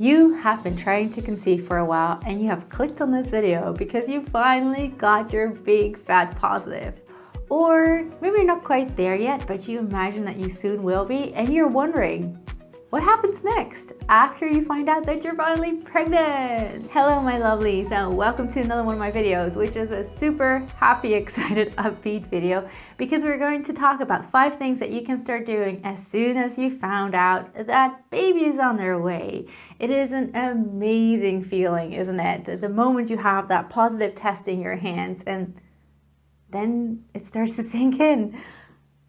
You have been trying to conceive for a while and you have clicked on this video because you finally got your big fat positive. Or maybe you're not quite there yet, but you imagine that you soon will be and you're wondering, what happens next after you find out that you're finally pregnant? Hello my lovelies, and welcome to another one of my videos, which is a super happy, excited, upbeat video because we're going to talk about 5 things that you can start doing as soon as you found out that baby is on their way. It is an amazing feeling, isn't it? The moment you have that positive test in your hands and then it starts to sink in.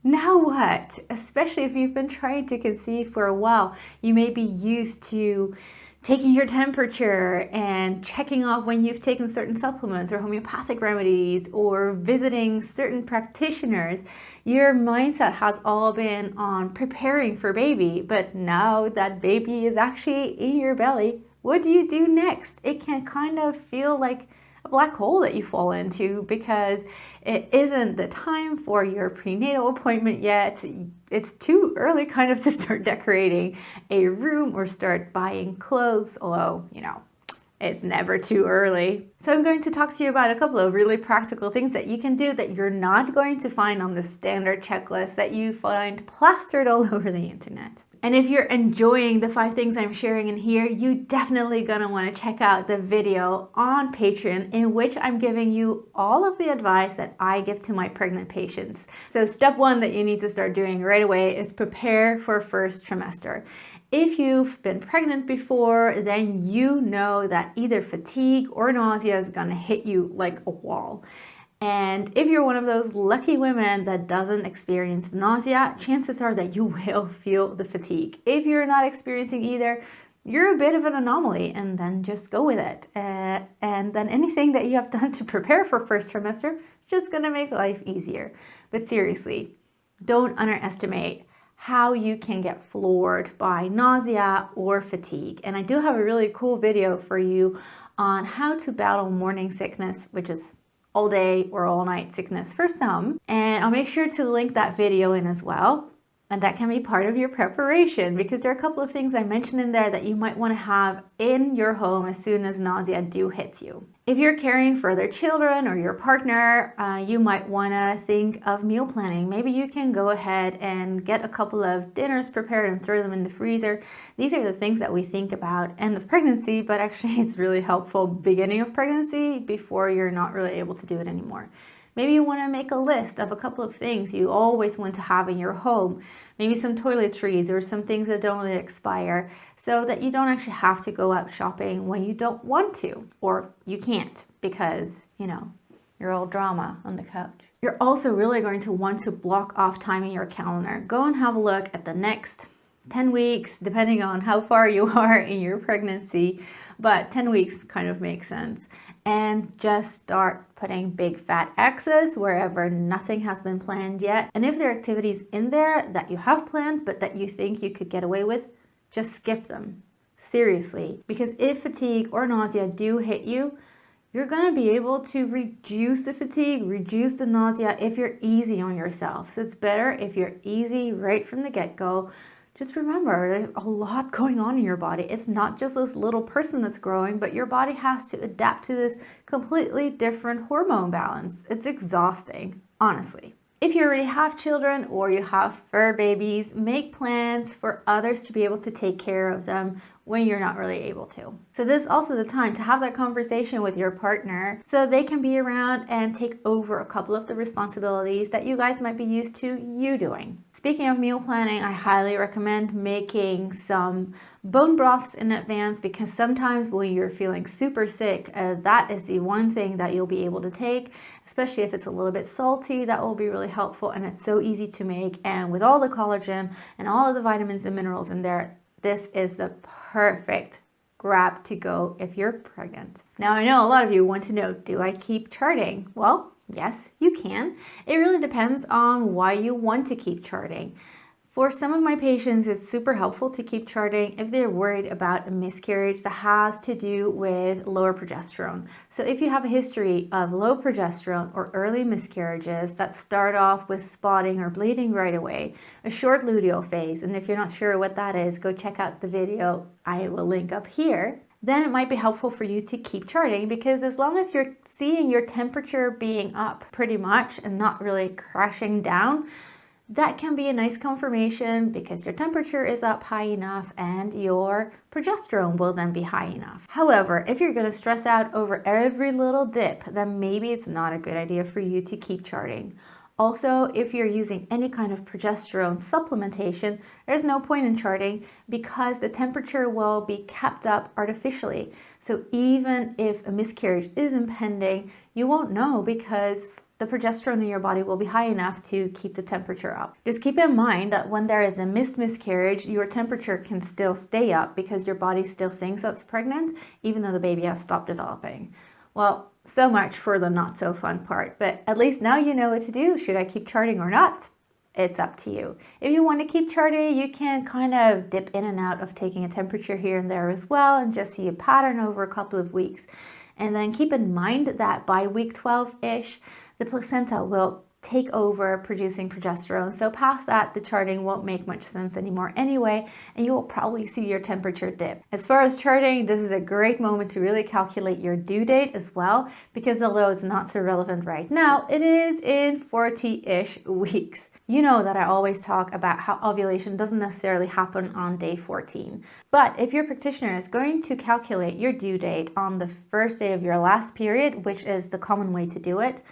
Now what? Especially if you've been trying to conceive for a while, you may be used to taking your temperature and checking off when you've taken certain supplements or homeopathic remedies or visiting certain practitioners. Your mindset has all been on preparing for baby, but now that baby is actually in your belly, what do you do next? It can kind of feel like a black hole that you fall into because it isn't the time for your prenatal appointment yet. It's too early kind of to start decorating a room or start buying clothes, although, it's never too early. So I'm going to talk to you about a couple of really practical things that you can do that you're not going to find on the standard checklist that you find plastered all over the internet. And if you're enjoying the 5 things I'm sharing in here, you definitely gonna wanna check out the video on Patreon in which I'm giving you all of the advice that I give to my pregnant patients. So step 1 that you need to start doing right away is prepare for first trimester. If you've been pregnant before, then you know that either fatigue or nausea is gonna hit you like a wall. And if you're one of those lucky women that doesn't experience nausea, chances are that you will feel the fatigue. If you're not experiencing either, you're a bit of an anomaly, and then just go with it. And then anything that you have done to prepare for first trimester, just gonna make life easier. But seriously, don't underestimate how you can get floored by nausea or fatigue. And I do have a really cool video for you on how to battle morning sickness, which is all day or all night sickness for some. And I'll make sure to link that video in as well. And that can be part of your preparation because there are a couple of things I mentioned in there that you might want to have in your home as soon as nausea do hits you. If you're caring for other children or your partner, you might want to think of meal planning. Maybe you can go ahead and get a couple of dinners prepared and throw them in the freezer. These are the things that we think about end of pregnancy, but actually it's really helpful beginning of pregnancy before you're not really able to do it anymore. Maybe you want to make a list of a couple of things you always want to have in your home. Maybe some toiletries or some things that don't really expire so that you don't actually have to go out shopping when you don't want to, or you can't because, you're all drama on the couch. You're also really going to want to block off time in your calendar. Go and have a look at the next 10 weeks, depending on how far you are in your pregnancy, but 10 weeks kind of makes sense. And just start putting big fat X's wherever nothing has been planned yet. And if there are activities in there that you have planned but that you think you could get away with, just skip them. Seriously, because if fatigue or nausea do hit you, you're going to be able to reduce the fatigue, reduce the nausea if you're easy on yourself. So it's better if you're easy right from the get-go. Just remember, there's a lot going on in your body. It's not just this little person that's growing, but your body has to adapt to this completely different hormone balance. It's exhausting, honestly. If you already have children or you have fur babies, make plans for others to be able to take care of them when you're not really able to. So this is also the time to have that conversation with your partner so they can be around and take over a couple of the responsibilities that you guys might be used to you doing. Speaking of meal planning, I highly recommend making some bone broths in advance because sometimes when you're feeling super sick, that is the one thing that you'll be able to take, especially if it's a little bit salty. That will be really helpful, and it's so easy to make, and with all the collagen and all of the vitamins and minerals in there, this is the perfect grab to go if you're pregnant. Now I know a lot of you want to know, do I keep charting? Well, yes, you can. It really depends on why you want to keep charting. For some of my patients, it's super helpful to keep charting if they're worried about a miscarriage that has to do with lower progesterone. So if you have a history of low progesterone or early miscarriages that start off with spotting or bleeding right away, a short luteal phase, and if you're not sure what that is, go check out the video I will link up here, then it might be helpful for you to keep charting, because as long as you're seeing your temperature being up pretty much and not really crashing down, that can be a nice confirmation, because your temperature is up high enough and your progesterone will then be high enough. However, if you're going to stress out over every little dip, then maybe it's not a good idea for you to keep charting. Also, if you're using any kind of progesterone supplementation, there's no point in charting, because the temperature will be kept up artificially. So even if a miscarriage is impending, you won't know, because the progesterone in your body will be high enough to keep the temperature up. Just keep in mind that when there is a miscarriage, your temperature can still stay up because your body still thinks that's pregnant, even though the baby has stopped developing. Well, so much for the not so fun part, but at least now you know what to do. Should I keep charting or not? It's up to you. If you want to keep charting, you can kind of dip in and out of taking a temperature here and there as well, and just see a pattern over a couple of weeks. And then keep in mind that by week 12-ish, the placenta will take over producing progesterone. So past that, the charting won't make much sense anymore anyway, and you will probably see your temperature dip. As far as charting, this is a great moment to really calculate your due date as well, because although it's not so relevant right now, it is in 40-ish weeks. You know that I always talk about how ovulation doesn't necessarily happen on day 14. But if your practitioner is going to calculate your due date on the first day of your last period, which is the common way to do it,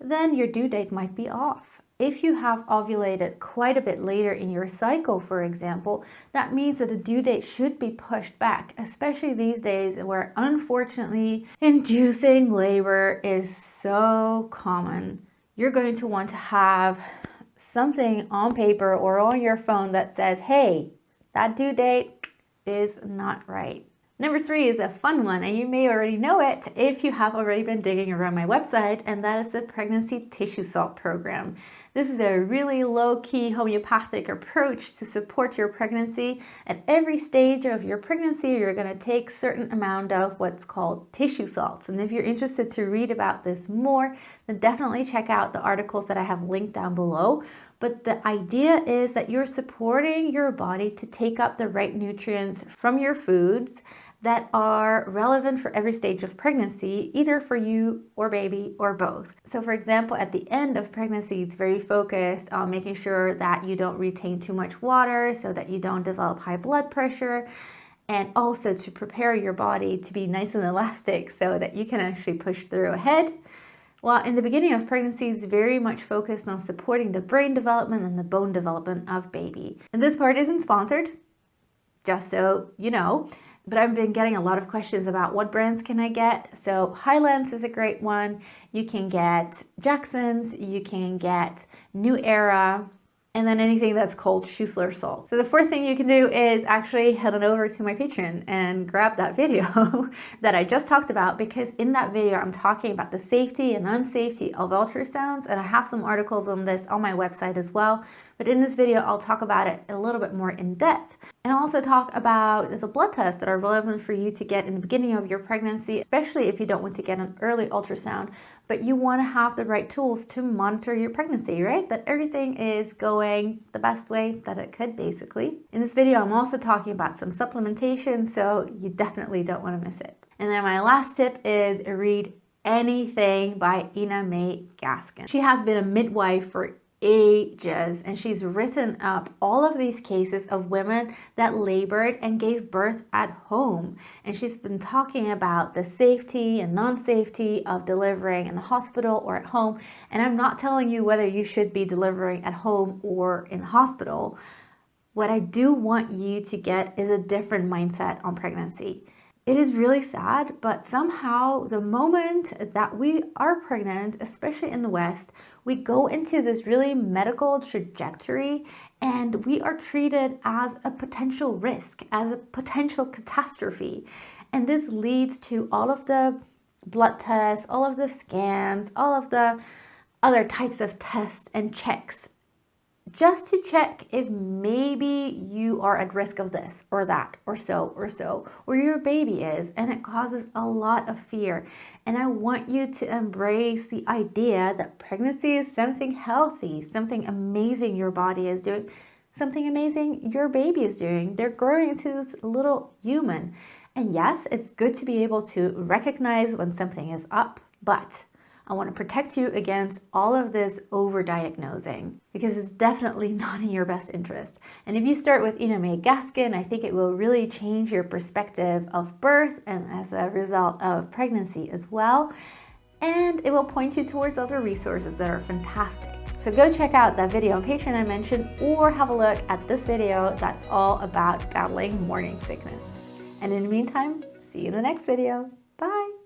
then your due date might be off. If you have ovulated quite a bit later in your cycle, for example, that means that the due date should be pushed back, especially these days where unfortunately inducing labor is so common. You're going to want to have something on paper or on your phone that says, hey, that due date is not right. Number 3 is a fun one, and you may already know it if you have already been digging around my website, and that is the pregnancy tissue salt program. This is a really low-key homeopathic approach to support your pregnancy. At every stage of your pregnancy, you're going to take a certain amount of what's called tissue salts. And if you're interested to read about this more, then definitely check out the articles that I have linked down below. But the idea is that you're supporting your body to take up the right nutrients from your foods that are relevant for every stage of pregnancy, either for you or baby or both. So for example, at the end of pregnancy, it's very focused on making sure that you don't retain too much water so that you don't develop high blood pressure, and also to prepare your body to be nice and elastic so that you can actually push through ahead. While in the beginning of pregnancy, it's very much focused on supporting the brain development and the bone development of baby. And this part isn't sponsored, just so you know. But I've been getting a lot of questions about what brands can I get. So Highlands is a great one. You can get Jackson's, you can get New Era, and then anything that's called Schussler salt. So the fourth thing you can do is actually head on over to my Patreon and grab that video that I just talked about, because in that video I'm talking about the safety and unsafety of ultrasounds, and I have some articles on this on my website as well. But in this video, I'll talk about it a little bit more in depth, and also talk about the blood tests that are relevant for you to get in the beginning of your pregnancy, especially if you don't want to get an early ultrasound, but you want to have the right tools to monitor your pregnancy, right? That everything is going the best way that it could, basically. In this video, I'm also talking about some supplementation, so you definitely don't want to miss it. And then my last tip is read anything by Ina May Gaskin. She has been a midwife for ages, and she's written up all of these cases of women that labored and gave birth at home, and she's been talking about the safety and non-safety of delivering in the hospital or at home. And I'm not telling you whether you should be delivering at home or in hospital. What I do want you to get is a different mindset on pregnancy. It is really sad, but somehow the moment that we are pregnant, especially in the West, we go into this really medical trajectory, and we are treated as a potential risk, as a potential catastrophe. And this leads to all of the blood tests, all of the scans, all of the other types of tests and checks just to check if maybe you are at risk of this or that or so, or your baby is, and it causes a lot of fear. And I want you to embrace the idea that pregnancy is something healthy, something amazing your body is doing, something amazing your baby is doing. They're growing into this little human. And yes, it's good to be able to recognize when something is up, but I want to protect you against all of this overdiagnosing because it's definitely not in your best interest. And if you start with Ina May Gaskin, I think it will really change your perspective of birth and as a result of pregnancy as well. And it will point you towards other resources that are fantastic. So go check out that video on Patreon I mentioned, or have a look at this video that's all about battling morning sickness. And in the meantime, see you in the next video. Bye.